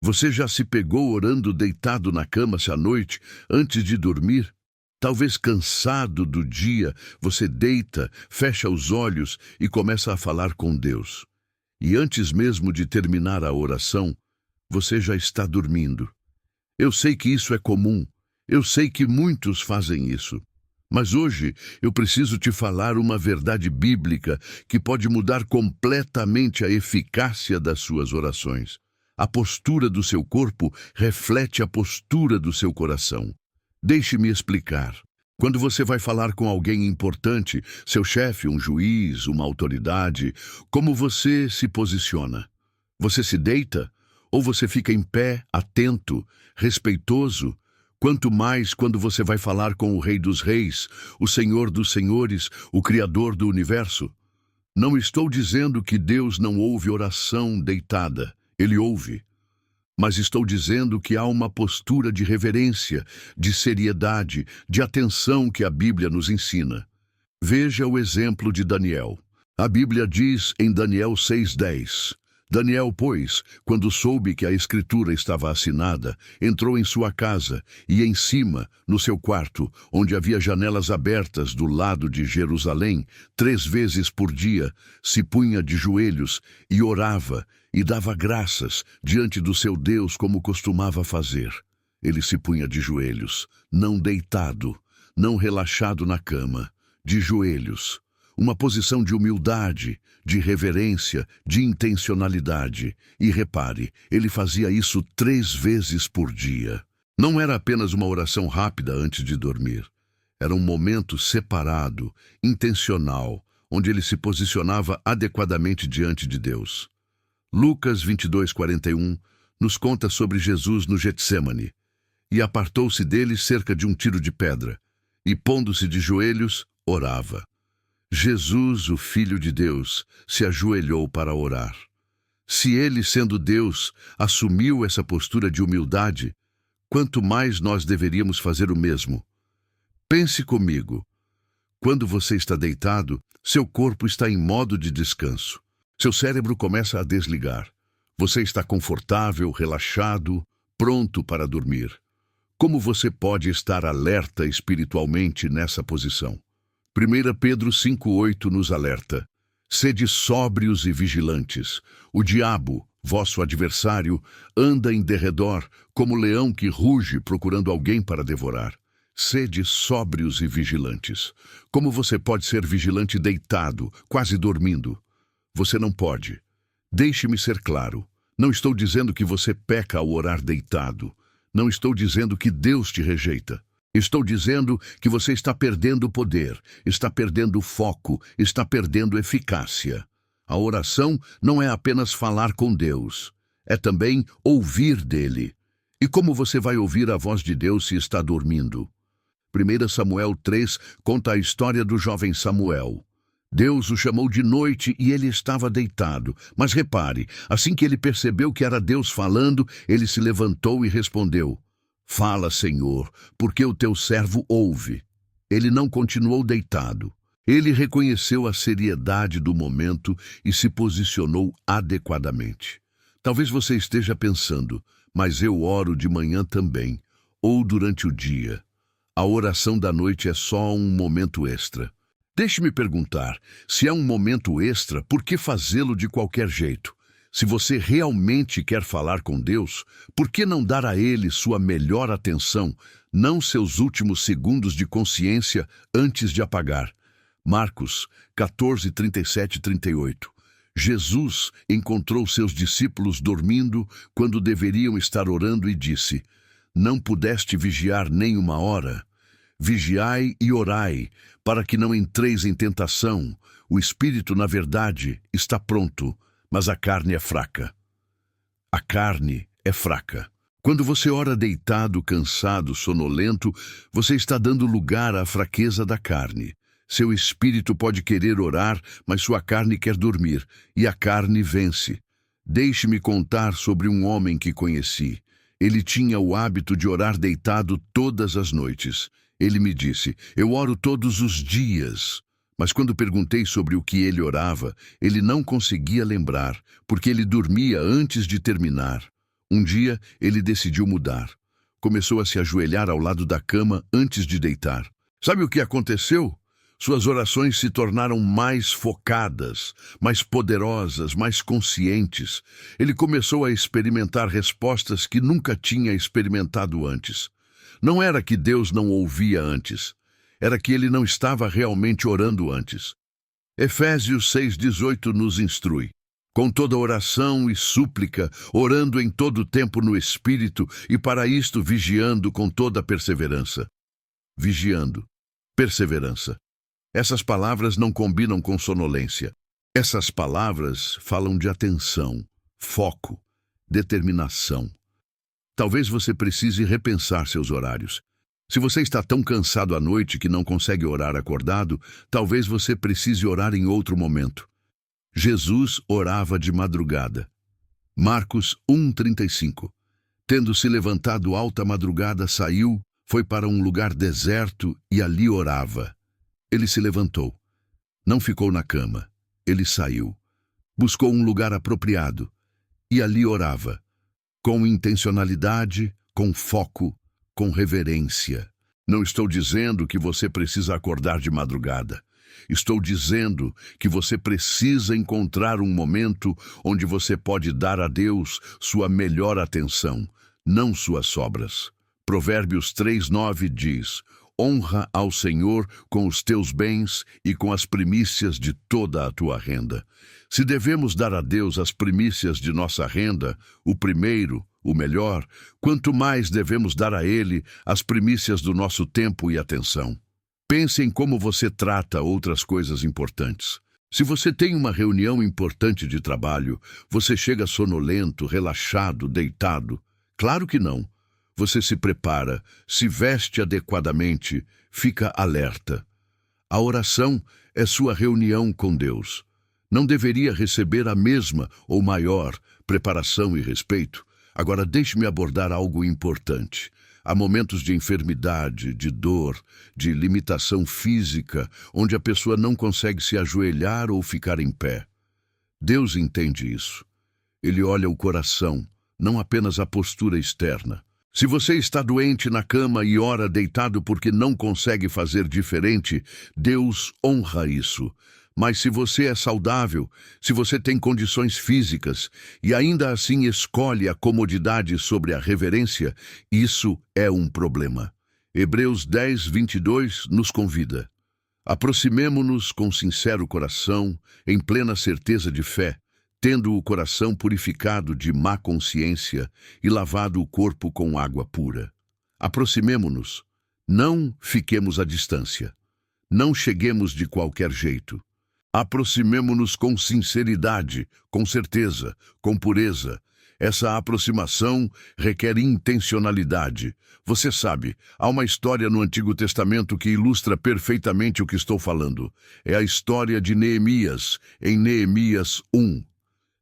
Você já se pegou orando deitado na cama à noite, antes de dormir? Talvez cansado do dia, você deita, fecha os olhos e começa a falar com Deus. E antes mesmo de terminar a oração, você já está dormindo. Eu sei que isso é comum. Eu sei que muitos fazem isso. Mas hoje eu preciso te falar uma verdade bíblica que pode mudar completamente a eficácia das suas orações. A postura do seu corpo reflete a postura do seu coração. Deixe-me explicar. Quando você vai falar com alguém importante, seu chefe, um juiz, uma autoridade, como você se posiciona? Você se deita? Ou você fica em pé, atento, respeitoso? Quanto mais quando você vai falar com o Rei dos Reis, o Senhor dos Senhores, o Criador do Universo. Não estou dizendo que Deus não ouve oração deitada. Ele ouve. Mas estou dizendo que há uma postura de reverência, de seriedade, de atenção que a Bíblia nos ensina. Veja o exemplo de Daniel. A Bíblia diz em Daniel 6:10, Daniel, pois, quando soube que a escritura estava assinada, entrou em sua casa e em cima, no seu quarto, onde havia janelas abertas do lado de Jerusalém, 3 vezes por dia, se punha de joelhos e orava e dava graças diante do seu Deus como costumava fazer. Ele se punha de joelhos, não deitado, não relaxado na cama, de joelhos. Uma posição de humildade, de reverência, de intencionalidade. E repare, ele fazia isso 3 vezes por dia. Não era apenas uma oração rápida antes de dormir. Era um momento separado, intencional, onde ele se posicionava adequadamente diante de Deus. Lucas 22:41 nos conta sobre Jesus no Getsêmani. E apartou-se dele cerca de um tiro de pedra, e pondo-se de joelhos, orava. Jesus, o Filho de Deus, se ajoelhou para orar. Se ele, sendo Deus, assumiu essa postura de humildade, quanto mais nós deveríamos fazer o mesmo. Pense comigo. Quando você está deitado, seu corpo está em modo de descanso. Seu cérebro começa a desligar. Você está confortável, relaxado, pronto para dormir. Como você pode estar alerta espiritualmente nessa posição? 1 Pedro 5:8 nos alerta. Sede sóbrios e vigilantes. O diabo, vosso adversário, anda em derredor, como leão que ruge procurando alguém para devorar. Sede sóbrios e vigilantes. Como você pode ser vigilante deitado, quase dormindo? Você não pode. Deixe-me ser claro. Não estou dizendo que você peca ao orar deitado. Não estou dizendo que Deus te rejeita. Estou dizendo que você está perdendo poder, está perdendo foco, está perdendo eficácia. A oração não é apenas falar com Deus, é também ouvir dele. E como você vai ouvir a voz de Deus se está dormindo? 1 Samuel 3 conta a história do jovem Samuel. Deus o chamou de noite e ele estava deitado. Mas repare, assim que ele percebeu que era Deus falando, ele se levantou e respondeu: Fala, Senhor, porque o teu servo ouve. Ele não continuou deitado. Ele reconheceu a seriedade do momento e se posicionou adequadamente. Talvez você esteja pensando, mas eu oro de manhã também, ou durante o dia. A oração da noite é só um momento extra. Deixe-me perguntar, se é um momento extra, por que fazê-lo de qualquer jeito? Se você realmente quer falar com Deus, por que não dar a Ele sua melhor atenção, não seus últimos segundos de consciência antes de apagar? Marcos 14, 37 e 38. Jesus encontrou seus discípulos dormindo quando deveriam estar orando e disse: Não pudeste vigiar nem 1 hora? Vigiai e orai, para que não entreis em tentação. O espírito, na verdade, está pronto, mas a carne é fraca. A carne é fraca. Quando você ora deitado, cansado, sonolento, você está dando lugar à fraqueza da carne. Seu espírito pode querer orar, mas sua carne quer dormir, e a carne vence. Deixe-me contar sobre um homem que conheci. Ele tinha o hábito de orar deitado todas as noites. Ele me disse: Eu oro todos os dias. Mas quando perguntei sobre o que ele orava, ele não conseguia lembrar, porque ele dormia antes de terminar. Um dia, ele decidiu mudar. Começou a se ajoelhar ao lado da cama antes de deitar. Sabe o que aconteceu? Suas orações se tornaram mais focadas, mais poderosas, mais conscientes. Ele começou a experimentar respostas que nunca tinha experimentado antes. Não era que Deus não ouvia antes, era que ele não estava realmente orando antes. Efésios 6,18 nos instrui: com toda oração e súplica, orando em todo tempo no Espírito, e para isto vigiando com toda perseverança. Vigiando, perseverança. Essas palavras não combinam com sonolência. Essas palavras falam de atenção, foco, determinação. Talvez você precise repensar seus horários. Se você está tão cansado à noite que não consegue orar acordado, talvez você precise orar em outro momento. Jesus orava de madrugada. Marcos 1,35. Tendo se levantado alta madrugada, saiu, foi para um lugar deserto e ali orava. Ele se levantou. Não ficou na cama. Ele saiu. Buscou um lugar apropriado e ali orava. Com intencionalidade, com foco, com reverência. Não estou dizendo que você precisa acordar de madrugada. Estou dizendo que você precisa encontrar um momento onde você pode dar a Deus sua melhor atenção, não suas sobras. Provérbios 3,9 diz: honra ao Senhor com os teus bens e com as primícias de toda a tua renda. Se devemos dar a Deus as primícias de nossa renda, o primeiro, o melhor, quanto mais devemos dar a Ele as primícias do nosso tempo e atenção. Pense em como você trata outras coisas importantes. Se você tem uma reunião importante de trabalho, você chega sonolento, relaxado, deitado? Claro que não. Você se prepara, se veste adequadamente, fica alerta. A oração é sua reunião com Deus. Não deveria receber a mesma ou maior preparação e respeito? Agora deixe-me abordar algo importante. Há momentos de enfermidade, de dor, de limitação física, onde a pessoa não consegue se ajoelhar ou ficar em pé. Deus entende isso. Ele olha o coração, não apenas a postura externa. Se você está doente na cama e ora deitado porque não consegue fazer diferente, Deus honra isso. Mas se você é saudável, se você tem condições físicas e ainda assim escolhe a comodidade sobre a reverência, isso é um problema. Hebreus 10:22 nos convida: aproximemo-nos com sincero coração, em plena certeza de fé, tendo o coração purificado de má consciência e lavado o corpo com água pura. Aproximemo-nos, não fiquemos à distância, não cheguemos de qualquer jeito. Aproximemo-nos com sinceridade, com certeza, com pureza. Essa aproximação requer intencionalidade. Você sabe, há uma história no Antigo Testamento que ilustra perfeitamente o que estou falando. É a história de Neemias, em Neemias 1.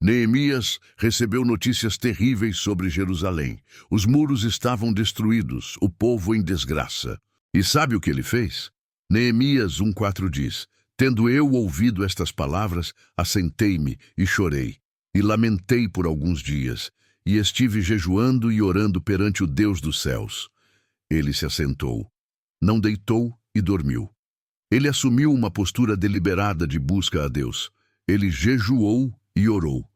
Neemias recebeu notícias terríveis sobre Jerusalém. Os muros estavam destruídos, o povo em desgraça. E sabe o que ele fez? Neemias 1,4 diz: tendo eu ouvido estas palavras, assentei-me e chorei, e lamentei por alguns dias, e estive jejuando e orando perante o Deus dos céus. Ele se assentou, não deitou e dormiu. Ele assumiu uma postura deliberada de busca a Deus. Ele jejuou e orou,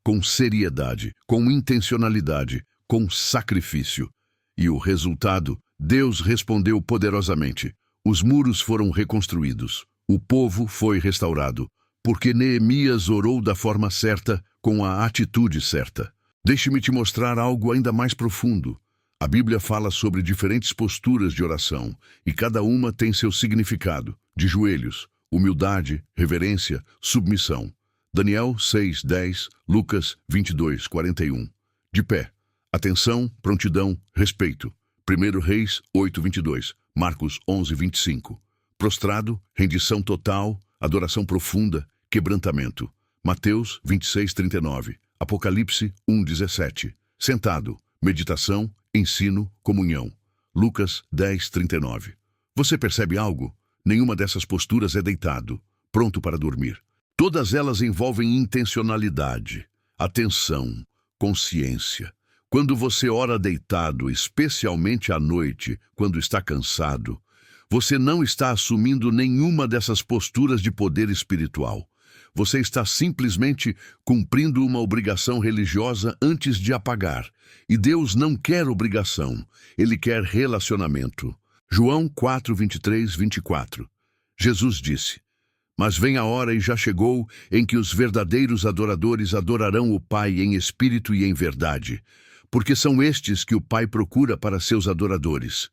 com seriedade, com intencionalidade, com sacrifício. E o resultado? Deus respondeu poderosamente. Os muros foram reconstruídos. O povo foi restaurado, porque Neemias orou da forma certa, com a atitude certa. Deixe-me te mostrar algo ainda mais profundo. A Bíblia fala sobre diferentes posturas de oração, e cada uma tem seu significado: de joelhos, humildade, reverência, submissão. Daniel 6:10, Lucas 22:41. De pé, atenção, prontidão, respeito. 1 Reis 8:22, Marcos 11:25. Prostrado, rendição total, adoração profunda, quebrantamento. Mateus 26:39, Apocalipse 1:17. Sentado, meditação, ensino, comunhão. Lucas 10:39. Você percebe algo? Nenhuma dessas posturas é deitado, pronto para dormir. Todas elas envolvem intencionalidade, atenção, consciência. Quando você ora deitado, especialmente à noite, quando está cansado, você não está assumindo nenhuma dessas posturas de poder espiritual. Você está simplesmente cumprindo uma obrigação religiosa antes de apagar. E Deus não quer obrigação, Ele quer relacionamento. João 4, 23, 24. Jesus disse: Mas vem a hora, e já chegou, em que os verdadeiros adoradores adorarão o Pai em espírito e em verdade, porque são estes que o Pai procura para seus adoradores.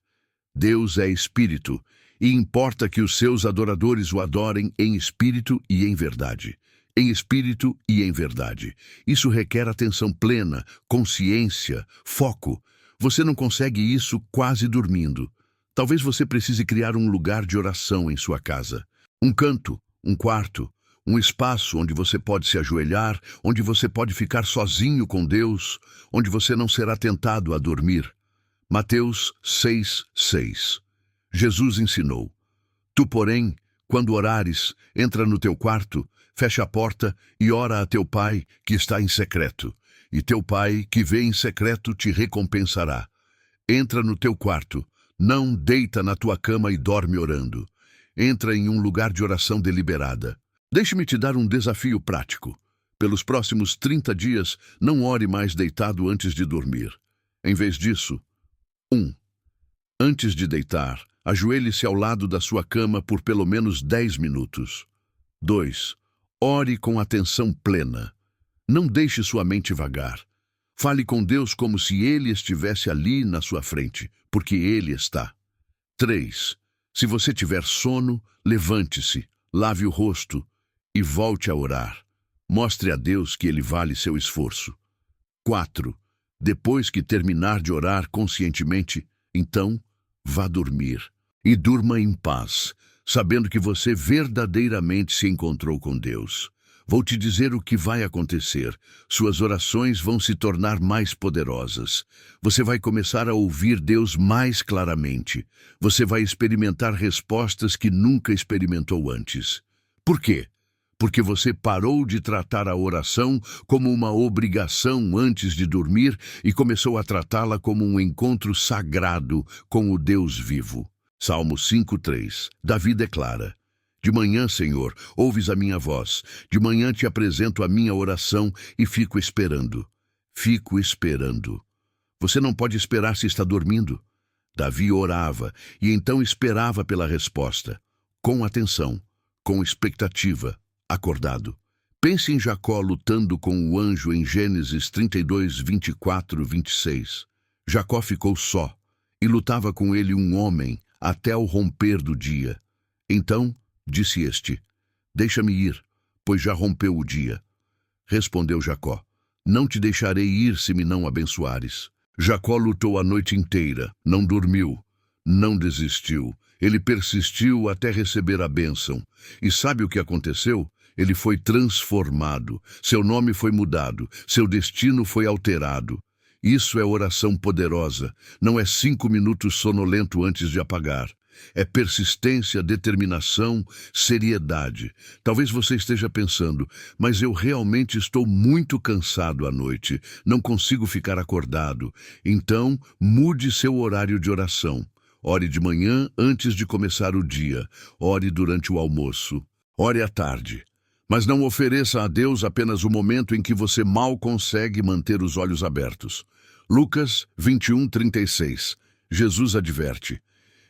Deus é espírito, e importa que os seus adoradores o adorem em espírito e em verdade. Em espírito e em verdade. Isso requer atenção plena, consciência, foco. Você não consegue isso quase dormindo. Talvez você precise criar um lugar de oração em sua casa. Um canto, um quarto, um espaço onde você pode se ajoelhar, onde você pode ficar sozinho com Deus, onde você não será tentado a dormir. Mateus 6, 6. Jesus ensinou: Tu, porém, quando orares, entra no teu quarto, fecha a porta e ora a teu Pai que está em secreto, e teu Pai que vê em secreto te recompensará. Entra no teu quarto, não deita na tua cama e dorme orando. Entra em um lugar de oração deliberada. Deixe-me te dar um desafio prático. Pelos próximos 30 dias, não ore mais deitado antes de dormir. Em vez disso, 1. Antes de deitar, ajoelhe-se ao lado da sua cama por pelo menos 10 minutos. 2. Ore com atenção plena. Não deixe sua mente vagar. Fale com Deus como se Ele estivesse ali na sua frente, porque Ele está. 3. Se você tiver sono, levante-se, lave o rosto e volte a orar. Mostre a Deus que Ele vale seu esforço. 4. Depois que terminar de orar conscientemente, então, vá dormir. E durma em paz, sabendo que você verdadeiramente se encontrou com Deus. Vou te dizer o que vai acontecer. Suas orações vão se tornar mais poderosas. Você vai começar a ouvir Deus mais claramente. Você vai experimentar respostas que nunca experimentou antes. Por quê? Porque você parou de tratar a oração como uma obrigação antes de dormir e começou a tratá-la como um encontro sagrado com o Deus vivo. Salmo 5:3. Davi declara: De manhã, Senhor, ouves a minha voz. De manhã te apresento a minha oração e fico esperando. Fico esperando. Você não pode esperar se está dormindo. Davi orava e então esperava pela resposta. Com atenção, com expectativa, acordado. Pense em Jacó lutando com o anjo em Gênesis 32, 24, 26. Jacó ficou só e lutava com ele um homem até o romper do dia. Então, disse este: Deixa-me ir, pois já rompeu o dia. Respondeu Jacó: Não te deixarei ir se me não abençoares. Jacó lutou a noite inteira, não dormiu, não desistiu. Ele persistiu até receber a bênção. E sabe o que aconteceu? Ele foi transformado, seu nome foi mudado, seu destino foi alterado. Isso é oração poderosa, não é 5 minutos sonolento antes de apagar. É persistência, determinação, seriedade. Talvez você esteja pensando: mas eu realmente estou muito cansado à noite, não consigo ficar acordado. Então, mude seu horário de oração. Ore de manhã antes de começar o dia. Ore durante o almoço. Ore à tarde. Mas não ofereça a Deus apenas o momento em que você mal consegue manter os olhos abertos. Lucas 21:36. Jesus adverte: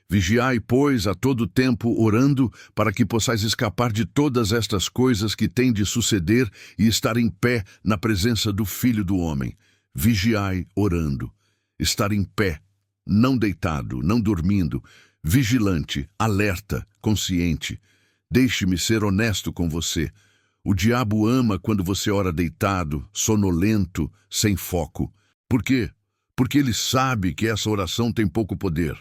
Vigiai, pois, a todo tempo orando, para que possais escapar de todas estas coisas que têm de suceder e estar em pé na presença do Filho do Homem. Vigiai orando. Estar em pé, não deitado, não dormindo, vigilante, alerta, consciente. Deixe-me ser honesto com você. O diabo ama quando você ora deitado, sonolento, sem foco. Por quê? Porque ele sabe que essa oração tem pouco poder.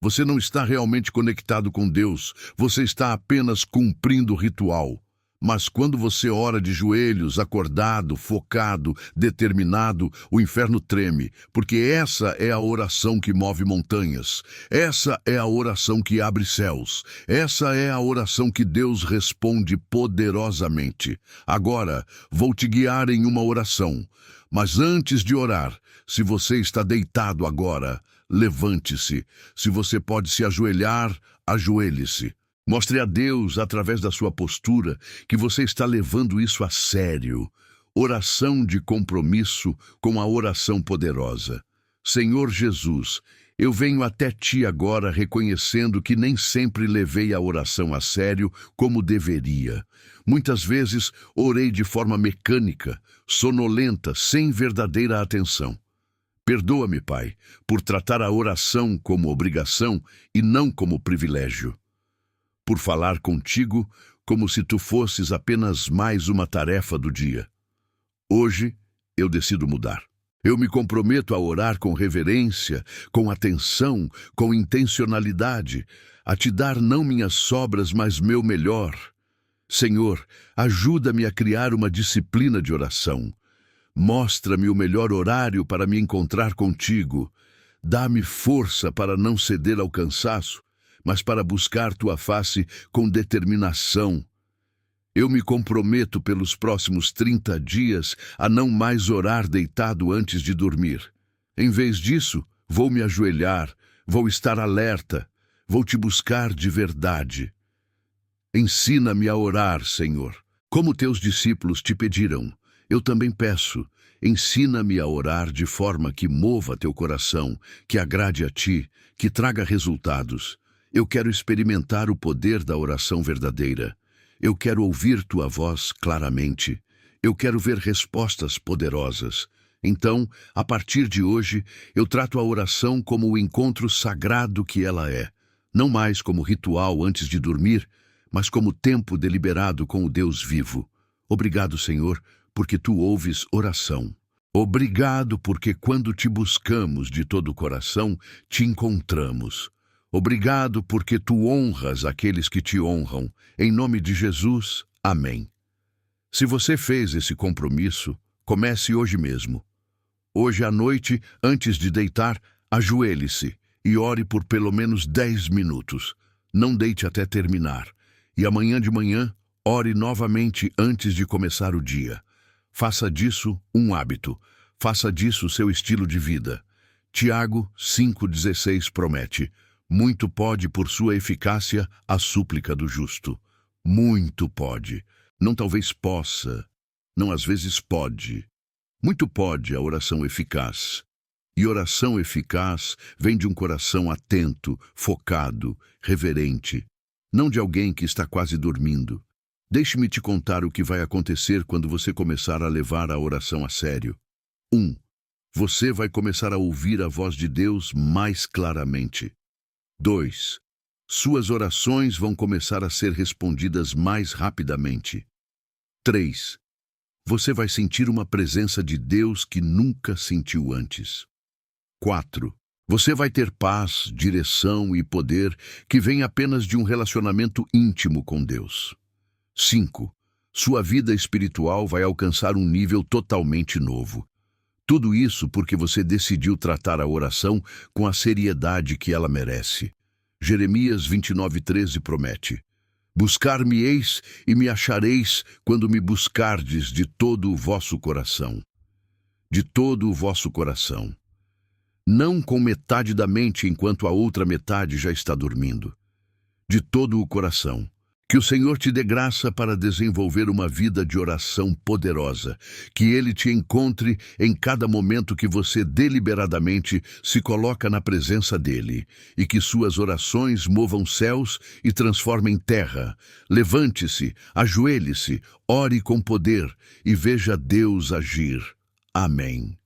Você não está realmente conectado com Deus, você está apenas cumprindo o ritual. Mas quando você ora de joelhos, acordado, focado, determinado, o inferno treme, porque essa é a oração que move montanhas. Essa é a oração que abre céus. Essa é a oração que Deus responde poderosamente. Agora, vou te guiar em uma oração. Mas antes de orar, Se você está deitado agora, levante-se. Se você pode se ajoelhar, ajoelhe-se. Mostre a Deus, através da sua postura, que você está levando isso a sério. Oração de compromisso com a oração poderosa. Senhor Jesus, eu venho até Ti agora reconhecendo que nem sempre levei a oração a sério como deveria. Muitas vezes orei de forma mecânica, sonolenta, sem verdadeira atenção. Perdoa-me, Pai, por tratar a oração como obrigação e não como privilégio. Por falar contigo como se tu fosses apenas mais uma tarefa do dia. Hoje, eu decido mudar. Eu me comprometo a orar com reverência, com atenção, com intencionalidade, a te dar não minhas sobras, mas meu melhor. Senhor, ajuda-me a criar uma disciplina de oração. Mostra-me o melhor horário para me encontrar contigo. Dá-me força para não ceder ao cansaço, mas para buscar tua face com determinação. Eu me comprometo pelos próximos 30 dias a não mais orar deitado antes de dormir. Em vez disso, vou me ajoelhar, vou estar alerta, vou te buscar de verdade. Ensina-me a orar, Senhor, como teus discípulos te pediram. Eu também peço, ensina-me a orar de forma que mova teu coração, que agrade a ti, que traga resultados. Eu quero experimentar o poder da oração verdadeira. Eu quero ouvir tua voz claramente. Eu quero ver respostas poderosas. Então, a partir de hoje, eu trato a oração como o encontro sagrado que ela é. Não mais como ritual antes de dormir, mas como tempo deliberado com o Deus vivo. Obrigado, Senhor, porque tu ouves oração. Obrigado porque quando te buscamos de todo o coração, te encontramos. Obrigado porque tu honras aqueles que te honram. Em nome de Jesus, amém. Se você fez esse compromisso, comece hoje mesmo. Hoje à noite, antes de deitar, ajoelhe-se e ore por pelo menos 10 minutos. Não deite até terminar. E amanhã de manhã, ore novamente antes de começar o dia. Faça disso um hábito. Faça disso seu estilo de vida. Tiago 5,16 promete: muito pode por sua eficácia a súplica do justo. Muito pode. Não talvez possa. Não às vezes pode. Muito pode a oração eficaz. E oração eficaz vem de um coração atento, focado, reverente. Não de alguém que está quase dormindo. Deixe-me te contar o que vai acontecer quando você começar a levar a oração a sério. 1. Você vai começar a ouvir a voz de Deus mais claramente. 2. Suas orações vão começar a ser respondidas mais rapidamente. 3. Você vai sentir uma presença de Deus que nunca sentiu antes. 4. Você vai ter paz, direção e poder que vem apenas de um relacionamento íntimo com Deus. 5. Sua vida espiritual vai alcançar um nível totalmente novo. Tudo isso porque você decidiu tratar a oração com a seriedade que ela merece. Jeremias 29,13 promete: buscar-me-eis e me achareis quando me buscardes de todo o vosso coração. De todo o vosso coração. Não com metade da mente enquanto a outra metade já está dormindo. De todo o coração. Que o Senhor te dê graça para desenvolver uma vida de oração poderosa. Que Ele te encontre em cada momento que você deliberadamente se coloca na presença dEle. E que suas orações movam céus e transformem terra. Levante-se, ajoelhe-se, ore com poder e veja Deus agir. Amém.